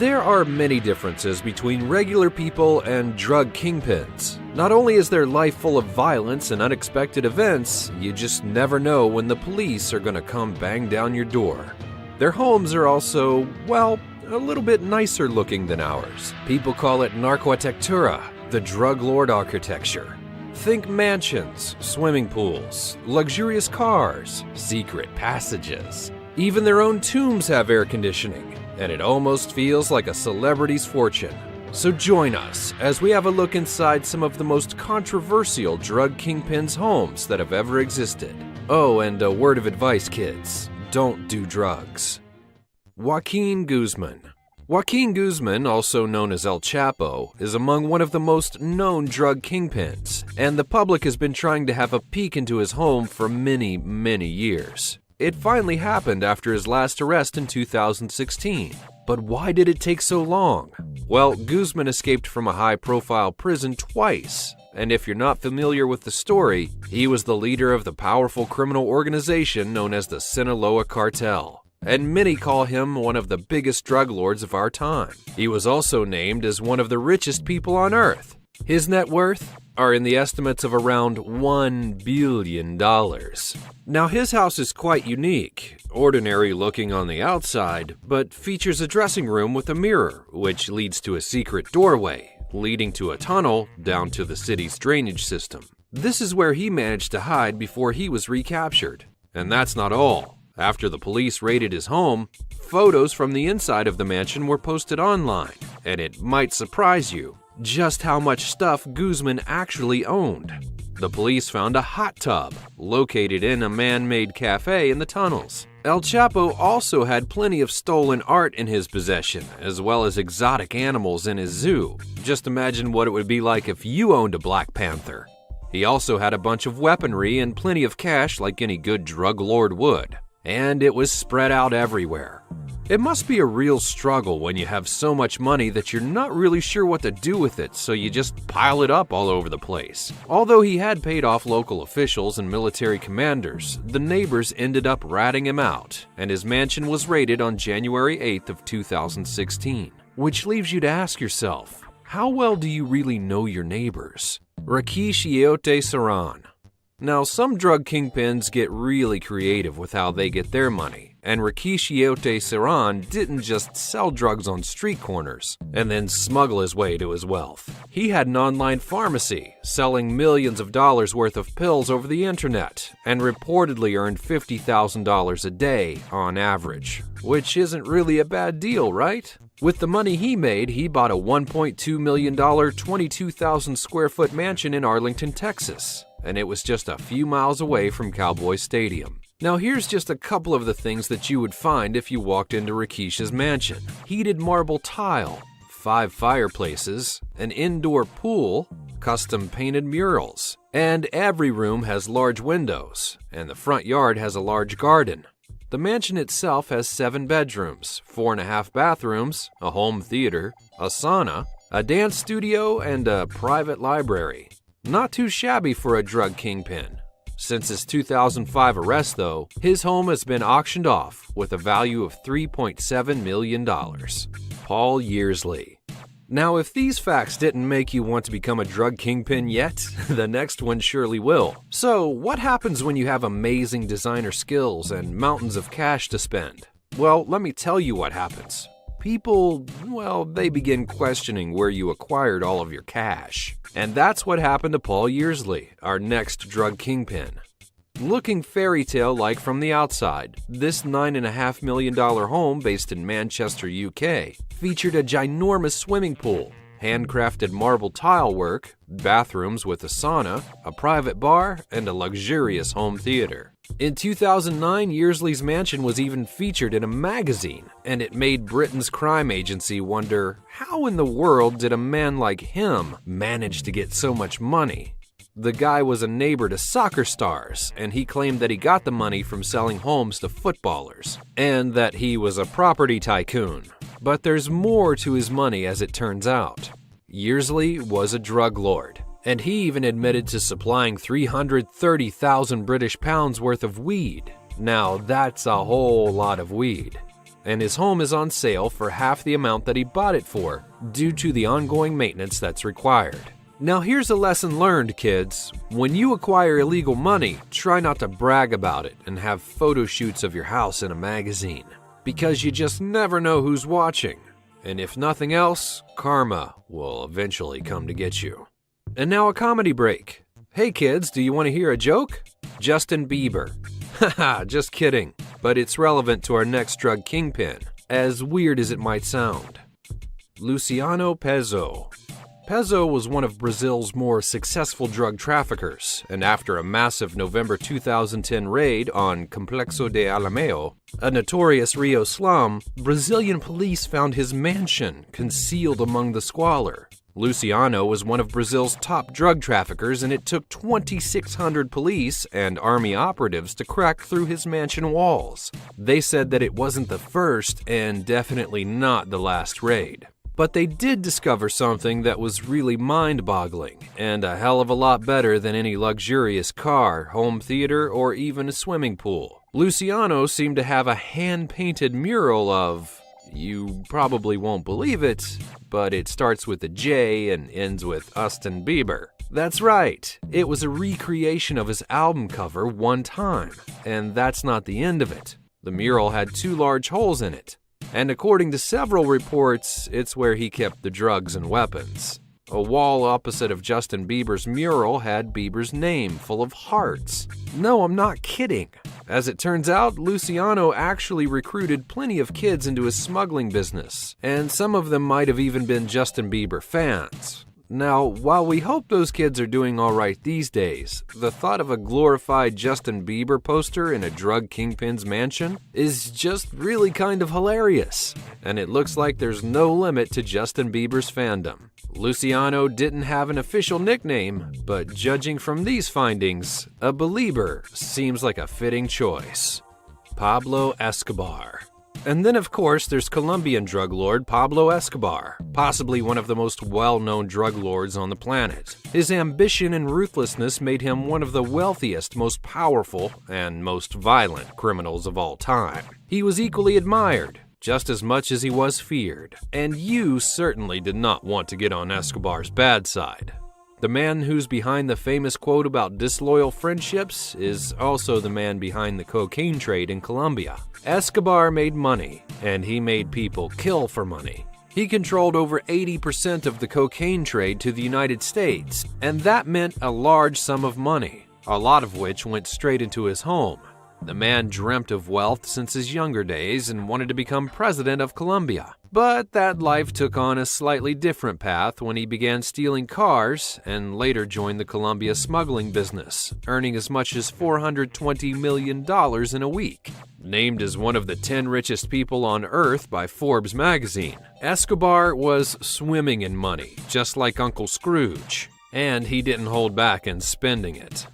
There are many differences between regular people and drug kingpins. Not only is their life full of violence and unexpected events, you just never know when the police are gonna come bang down your door. Their homes are also, well, a little bit nicer looking than ours. People call it narcoarchitectura, the drug lord architecture. Think mansions, swimming pools, luxurious cars, secret passages. Even their own tombs have air conditioning, and it almost feels like a celebrity's fortune. So join us as we have a look inside some of the most controversial drug kingpins' homes that have ever existed. Oh, and a word of advice, kids. Don't do drugs. Joaquin Guzman. Joaquin Guzman, also known as El Chapo, is among one of the most known drug kingpins, and the public has been trying to have a peek into his home for many, many years. It finally happened after his last arrest in 2016. But why did it take so long? Well, Guzman escaped from a high-profile prison twice, and if you're not familiar with the story, he was the leader of the powerful criminal organization known as the Sinaloa Cartel, and many call him one of the biggest drug lords of our time. He was also named as one of the richest people on Earth. His net worth are in the estimates of around $1 billion. Now, his house is quite unique, ordinary looking on the outside, but features a dressing room with a mirror, which leads to a secret doorway, leading to a tunnel down to the city's drainage system. This is where he managed to hide before he was recaptured. And that's not all. After the police raided his home, photos from the inside of the mansion were posted online, and it might surprise you just how much stuff Guzman actually owned. The police found a hot tub located in a man-made cafe in the tunnels. El Chapo also had plenty of stolen art in his possession, as well as exotic animals in his zoo. Just imagine what it would be like if you owned a Black Panther. He also had a bunch of weaponry and plenty of cash like any good drug lord would. And it was spread out everywhere. It must be a real struggle when you have so much money that you're not really sure what to do with it, so you just pile it up all over the place. Although he had paid off local officials and military commanders, the neighbors ended up ratting him out, and his mansion was raided on January 8th of 2016. Which leaves you to ask yourself, how well do you really know your neighbors? Rakesh Yeote Saran. Now, some drug kingpins get really creative with how they get their money, and Rakesh Yeote Saran didn't just sell drugs on street corners and then smuggle his way to his wealth. He had an online pharmacy, selling millions of dollars worth of pills over the internet, and reportedly earned $50,000 a day on average, which isn't really a bad deal, right? With the money he made, he bought a $1.2 million, 22,000 square foot mansion in Arlington, Texas, and it was just a few miles away from Cowboy Stadium. Now here's just a couple of the things that you would find if you walked into Rakesh's mansion. Heated marble tile, 5 fireplaces, an indoor pool, custom painted murals, and every room has large windows, and the front yard has a large garden. The mansion itself has 7 bedrooms, 4.5 bathrooms, a home theater, a sauna, a dance studio, and a private library. Not too shabby for a drug kingpin. Since his 2005 arrest, though, his home has been auctioned off with a value of $3.7 million. Paul Yearsley. Now, if these facts didn't make you want to become a drug kingpin yet, the next one surely will. So, what happens when you have amazing designer skills and mountains of cash to spend? Well, let me tell you what happens. People, well, they begin questioning where you acquired all of your cash. And that's what happened to Paul Yearsley, our next drug kingpin. Looking fairy tale-like from the outside, this $9.5 million home based in Manchester, UK, featured a ginormous swimming pool, handcrafted marble tile work, bathrooms with a sauna, a private bar, and a luxurious home theater. In 2009, Yearsley's mansion was even featured in a magazine, and it made Britain's crime agency wonder, how in the world did a man like him manage to get so much money? The guy was a neighbor to soccer stars, and he claimed that he got the money from selling homes to footballers, and that he was a property tycoon. But there's more to his money, as it turns out. Yearsley was a drug lord, and he even admitted to supplying 330,000 British pounds worth of weed. Now, that's a whole lot of weed. and his home is on sale for half the amount that he bought it for, due to the ongoing maintenance that's required. Now here's a lesson learned, kids. When you acquire illegal money, try not to brag about it and have photo shoots of your house in a magazine, because you just never know who's watching. And if nothing else, karma will eventually come to get you. And now a comedy break. Hey kids, do you want to hear a joke? Justin Bieber. Haha, just kidding. But it's relevant to our next drug kingpin, as weird as it might sound. Luciano Pezzo. Pezzo was one of Brazil's more successful drug traffickers, and after a massive November 2010 raid on Complexo de Alameo, a notorious Rio slum, Brazilian police found his mansion concealed among the squalor. Luciano was one of Brazil's top drug traffickers, and it took 2,600 police and army operatives to crack through his mansion walls. They said that it wasn't the first and definitely not the last raid. But they did discover something that was really mind-boggling, and a hell of a lot better than any luxurious car, home theater, or even a swimming pool. Luciano seemed to have a hand-painted mural of... You probably won't believe it, but it starts with a J and ends with Justin Bieber. That's right, it was a recreation of his album cover one time, and that's not the end of it. The mural had 2 large holes in it, and according to several reports, it's where he kept the drugs and weapons. A wall opposite of Justin Bieber's mural had Bieber's name full of hearts. No, I'm not kidding. As it turns out, Luciano actually recruited plenty of kids into his smuggling business, and some of them might have even been Justin Bieber fans. Now, while we hope those kids are doing alright these days, the thought of a glorified Justin Bieber poster in a drug kingpin's mansion is just really kind of hilarious, and it looks like there's no limit to Justin Bieber's fandom. Luciano didn't have an official nickname, but judging from these findings, a Belieber seems like a fitting choice. Pablo Escobar. And then of course there's Colombian drug lord Pablo Escobar, possibly one of the most well-known drug lords on the planet. His ambition and ruthlessness made him one of the wealthiest, most powerful, and most violent criminals of all time. He was equally admired, just as much as he was feared, and you certainly did not want to get on Escobar's bad side. The man who's behind the famous quote about disloyal friendships is also the man behind the cocaine trade in Colombia. Escobar made money, and he made people kill for money. He controlled over 80% of the cocaine trade to the United States, and that meant a large sum of money, a lot of which went straight into his home. The man dreamt of wealth since his younger days and wanted to become president of Colombia. But that life took on a slightly different path when he began stealing cars and later joined the Colombia smuggling business, earning as much as $420 million in a week. Named as one of the 10 richest people on Earth by Forbes magazine, Escobar was swimming in money, just like Uncle Scrooge, and he didn't hold back in spending it.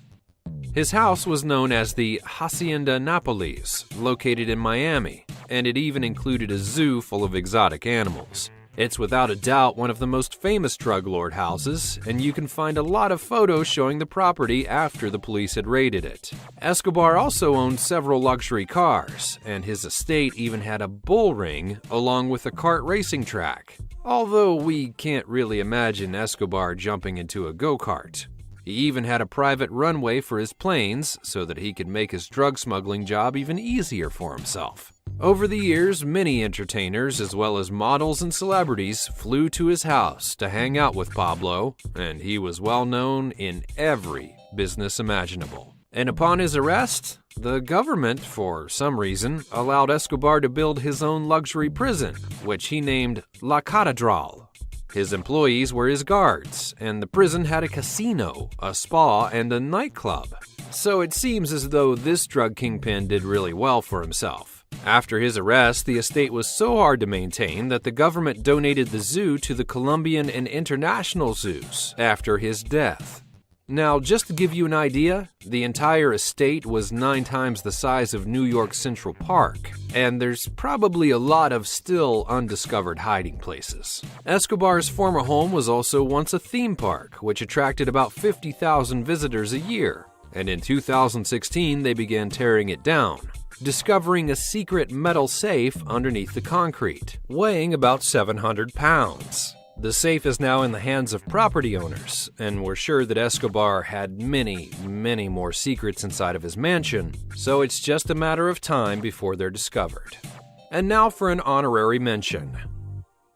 His house was known as the Hacienda Nápoles, located in Miami, and it even included a zoo full of exotic animals. It's without a doubt one of the most famous drug lord houses, and you can find a lot of photos showing the property after the police had raided it. Escobar also owned several luxury cars, and his estate even had a bull ring along with a kart racing track. Although we can't really imagine Escobar jumping into a go-kart. He even had a private runway for his planes so that he could make his drug smuggling job even easier for himself. Over the years, many entertainers as well as models and celebrities flew to his house to hang out with Pablo, and he was well known in every business imaginable. And upon his arrest, the government, for some reason, allowed Escobar to build his own luxury prison, which he named La Catedral. His employees were his guards, and the prison had a casino, a spa, and a nightclub. So it seems as though this drug kingpin did really well for himself. After his arrest, the estate was so hard to maintain that the government donated the zoo to the Colombian and international zoos after his death. Now, just to give you an idea, the entire estate was 9 times the size of New York Central Park, and there's probably a lot of still undiscovered hiding places. Escobar's former home was also once a theme park, which attracted about 50,000 visitors a year. and in 2016 they began tearing it down, discovering a secret metal safe underneath the concrete, weighing about 700 pounds. The safe is now in the hands of property owners, and we're sure that Escobar had many, many more secrets inside of his mansion, so it's just a matter of time before they're discovered. And now for an honorary mention.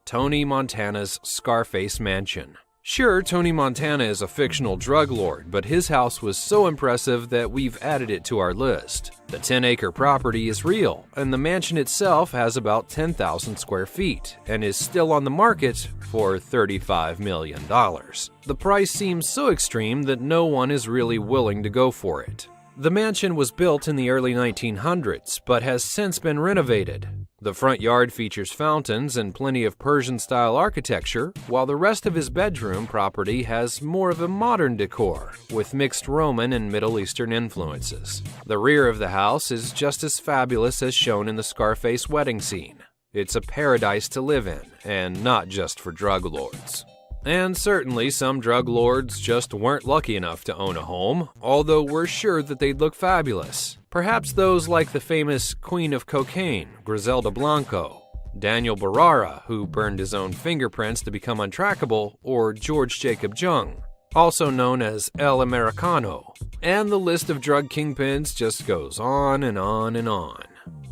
Tony Montana's Scarface Mansion. Sure, Tony Montana is a fictional drug lord, but his house was so impressive that we've added it to our list. The 10-acre property is real, and the mansion itself has about 10,000 square feet and is still on the market for $35 million. The price seems so extreme that no one is really willing to go for it. The mansion was built in the early 1900s, but has since been renovated. The front yard features fountains and plenty of Persian-style architecture, while the rest of his bedroom property has more of a modern decor, with mixed Roman and Middle Eastern influences. The rear of the house is just as fabulous as shown in the Scarface wedding scene. It's a paradise to live in, and not just for drug lords. And certainly some drug lords just weren't lucky enough to own a home, although we're sure that they'd look fabulous. Perhaps those like the famous Queen of Cocaine, Griselda Blanco, Daniel Barrara, who burned his own fingerprints to become untrackable, or George Jacob Jung, also known as El Americano. And the list of drug kingpins just goes on and on and on.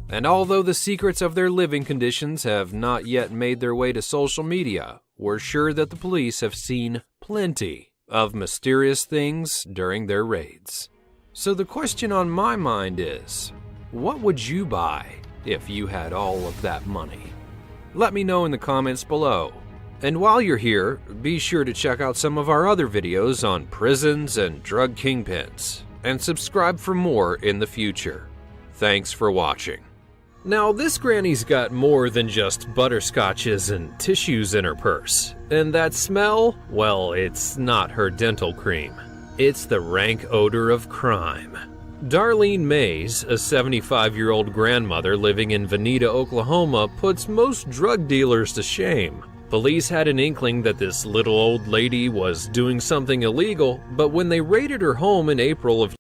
And although the secrets of their living conditions have not yet made their way to social media, we're sure that the police have seen plenty of mysterious things during their raids. So the question on my mind is, what would you buy if you had all of that money? Let me know in the comments below. And while you're here, be sure to check out some of our other videos on prisons and drug kingpins, and subscribe for more in the future. Thanks for watching. Now, this granny's got more than just butterscotches and tissues in her purse. And that smell? Well, it's not her dental cream. It's the rank odor of crime. Darlene Mays, a 75-year-old grandmother living in Veneta, Oklahoma, puts most drug dealers to shame. Police had an inkling that this little old lady was doing something illegal, but when they raided her home in April of